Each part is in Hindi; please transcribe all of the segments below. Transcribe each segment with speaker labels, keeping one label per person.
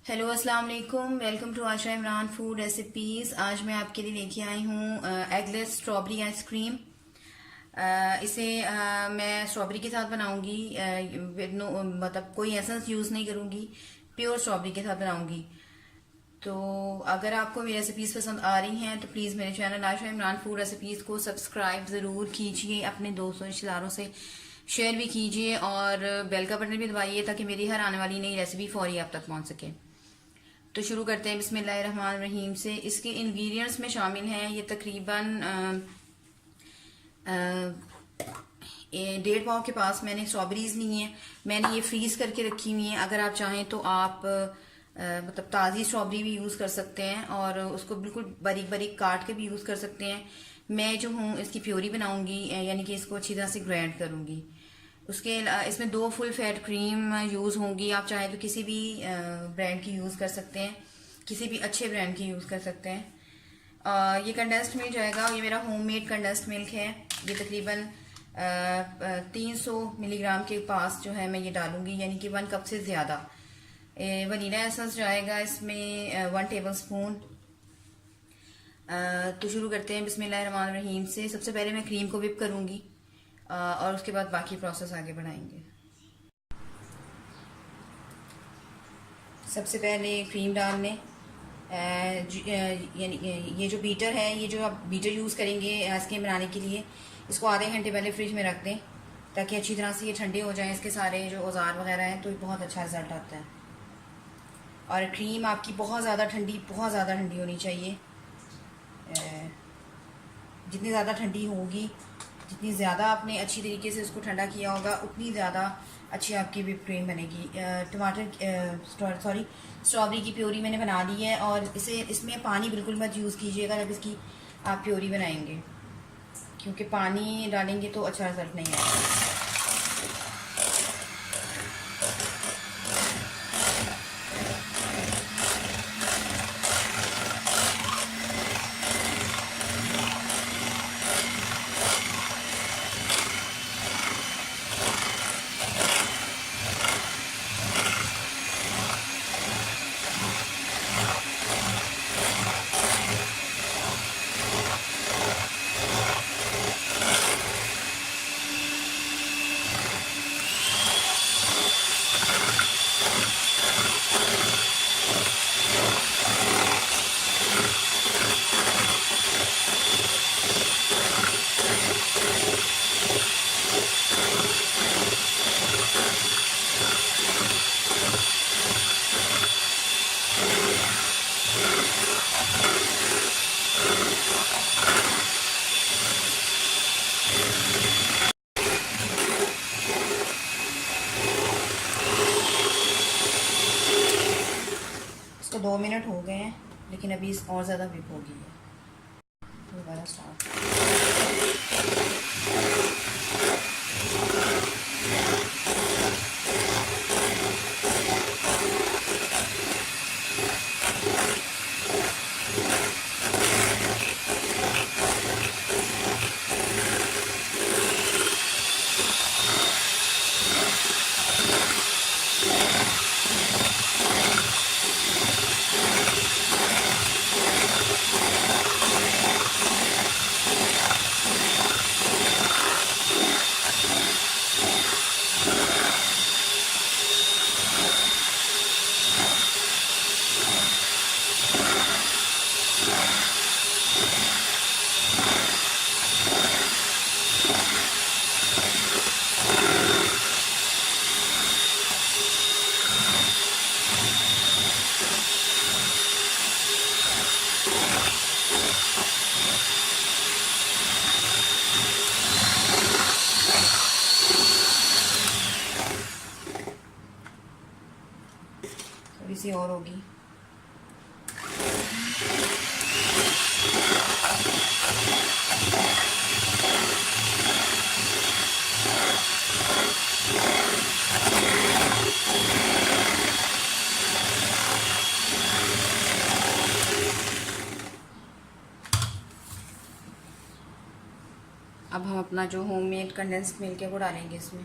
Speaker 1: हेलो अस्सलाम वालेकुम। Welcome to Asha Imran food recipes. आज मैं आपके लिए लेके आई हूँ एगलेस स्ट्रॉबेरी आइसक्रीम। इसे मैं स्ट्रॉबेरी के साथ बनाऊंगी। मतलब कोई एसेंस यूज़ नहीं करूंगी, प्योर स्ट्रॉबेरी के साथ बनाऊंगी। तो अगर आपको मेरी रेसिपीज़ पसंद आ रही हैं तो प्लीज़ मेरे चैनल आशा इमरान फूड रेसिपीज़ को सब्सक्राइब ज़रूर कीजिए, अपने दोस्तों रिश्तेदारों से शेयर भी कीजिए और बेल का बटन भी दबाइए ताकि मेरी हर आने वाली नई रेसिपी फौरी आप तक पहुंच सके। तो शुरू करते हैं बिस्मिल्लाहिर्रहमानिर्रहीम से। इसके इंग्रेडिएंट्स में शामिल हैं ये तकरीबन 1.5 पाव के पास मैंने स्ट्रॉबेरीज ली हैं। मैंने ये फ्रीज करके रखी हुई हैं। अगर आप चाहें तो आप मतलब ताज़ी स्ट्रॉबेरी भी यूज़ कर सकते हैं और उसको बिल्कुल बारीक बारीक काट के भी यूज़ कर सकते हैं। मैं जो हूँ इसकी प्योरी बनाऊंगी, यानी कि इसको अच्छी तरह से ग्राइंड करूंगी। उसके इसमें 2 फुल फैट क्रीम यूज़ होंगी। आप चाहें तो किसी भी ब्रांड की यूज़ कर सकते हैं, किसी भी अच्छे ब्रांड की यूज़ कर सकते हैं। ये कंडेंस्ड मिल्क जाएगा। ये मेरा होममेड कंडेंस्ड मिल्क है। ये तकरीबन 300 मिलीग्राम के पास जो है मैं ये डालूंगी, यानी कि 1 कप से ज़्यादा। वनीला एसेंस जाएगा इसमें 1 टेबल स्पून। तो शुरू करते हैं बिस्मिल्लाहिर्रहमानिर्रहीम से। सबसे पहले मैं क्रीम को विप करूंगी और उसके बाद बाकी प्रोसेस आगे बढ़ाएंगे। सबसे पहले क्रीम डाल लें। यानी ये जो बीटर है, ये जो आप बीटर यूज़ करेंगे आइसक्रीम बनाने के लिए, इसको आधे घंटे पहले फ्रिज में रख दें ताकि अच्छी तरह से ये ठंडे हो जाएं, इसके सारे जो औजार वगैरह हैं, तो बहुत अच्छा रिजल्ट आता है। और क्रीम आपकी बहुत ज़्यादा ठंडी होनी चाहिए। जितनी ज़्यादा ठंडी होगी, जितनी ज़्यादा आपने अच्छी तरीके से उसको ठंडा किया होगा, उतनी ज़्यादा अच्छी आपकी व्हिप क्रीम बनेगी। स्ट्रॉबेरी की प्योरी मैंने बना ली है और इसमें पानी बिल्कुल मत यूज़ कीजिएगा जब इसकी आप प्योरी बनाएंगे, क्योंकि पानी डालेंगे तो अच्छा रिजल्ट नहीं आएगा। इसको 2 मिनट हो गए हैं, लेकिन अभी और ज़्यादा व्हिप होगी है। दोबारा स्टार्ट। थोड़ी सी और होगी। अब हम अपना जो होममेड कंडेंस्ड मिल्क है वो डालेंगे इसमें।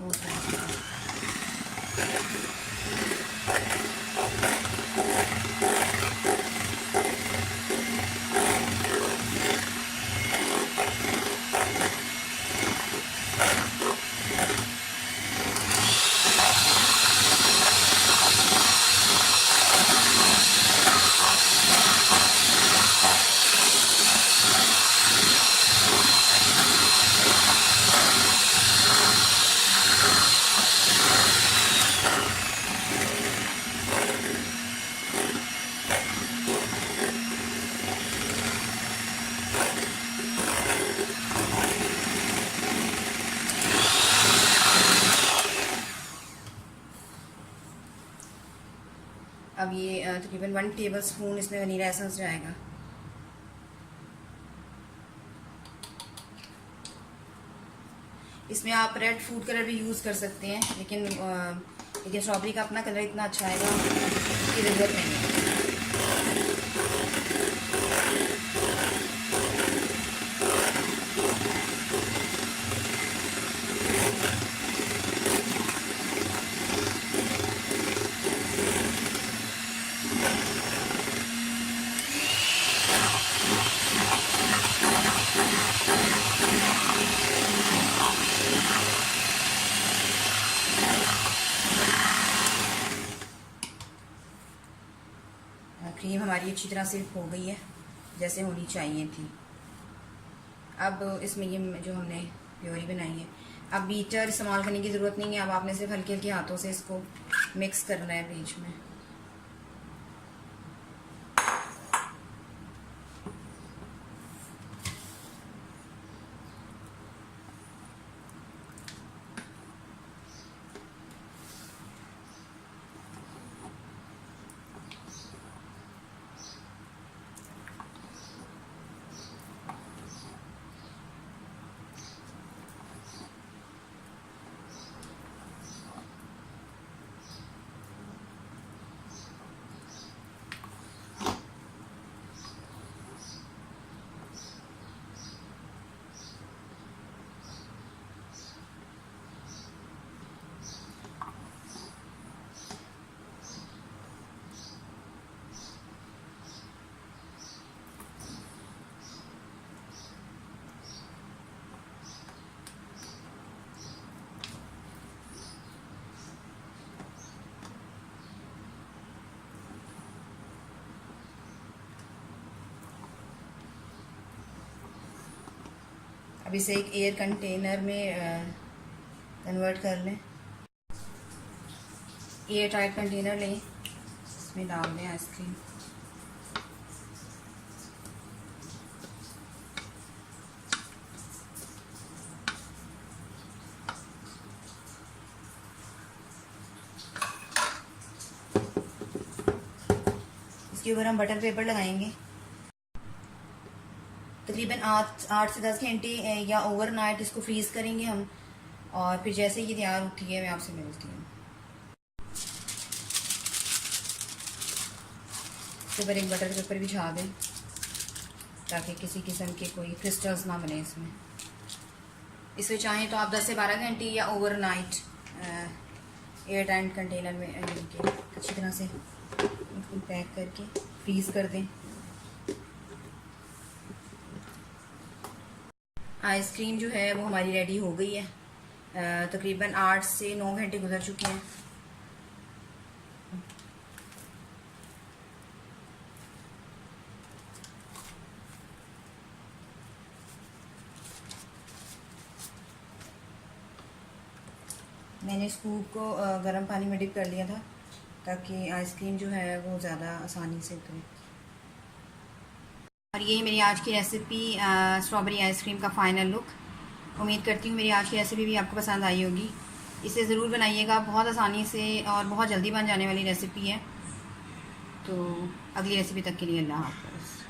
Speaker 1: हो जाएगा। अब ये तकरीबन 1 टेबल स्पून इसमें वनीला एसेंस जाएगा। इसमें आप रेड फूड कलर भी यूज़ कर सकते हैं, लेकिन स्ट्रॉबेरी का अपना कलर इतना अच्छा आएगा, इसकी ज़रूरत नहीं है। क्रीम हमारी अच्छी तरह से हो गई है, जैसे होनी चाहिए थी। अब इसमें ये जो हमने प्योरी बनाई है, अब बीटर इस्तेमाल करने की ज़रूरत नहीं है। अब आपने सिर्फ हल्के हल्के हाथों से इसको मिक्स करना है बीच में। अब इसे एक एयर कंटेनर में कन्वर्ट कर लें। एयर टाइट कंटेनर लें, इसमें डाल दें आइसक्रीम। इसके ऊपर हम बटर पेपर लगाएंगे। तकरीबन 8 से 10 घंटे या ओवरनाइट इसको फ्रीज करेंगे हम, और फिर जैसे ये तैयार होती है मैं आपसे मिलती हूँ। इसके ऊपर एक बटर पेपर बिछा दें ताकि किसी किस्म के कोई क्रिस्टल्स ना बने इसमें। इसमें चाहें तो आप 10 से 12 घंटे या ओवरनाइट एयर टाइट कंटेनर में अच्छी तरह से पैक करके फ्रीज कर दें। आइसक्रीम जो है वो हमारी रेडी हो गई है। तकरीबन 8 से 9 घंटे गुजर चुके हैं। मैंने स्कूप को गर्म पानी में डिप कर लिया था ताकि आइसक्रीम जो है वो ज़्यादा आसानी से उतरे। और ये मेरी आज की रेसिपी स्ट्रॉबेरी आइसक्रीम का फ़ाइनल लुक। उम्मीद करती हूँ मेरी आज की रेसिपी भी आपको पसंद आई होगी। इसे ज़रूर बनाइएगा, बहुत आसानी से और बहुत जल्दी बन जाने वाली रेसिपी है। तो अगली रेसिपी तक के लिए अल्लाह हाफ़िज़।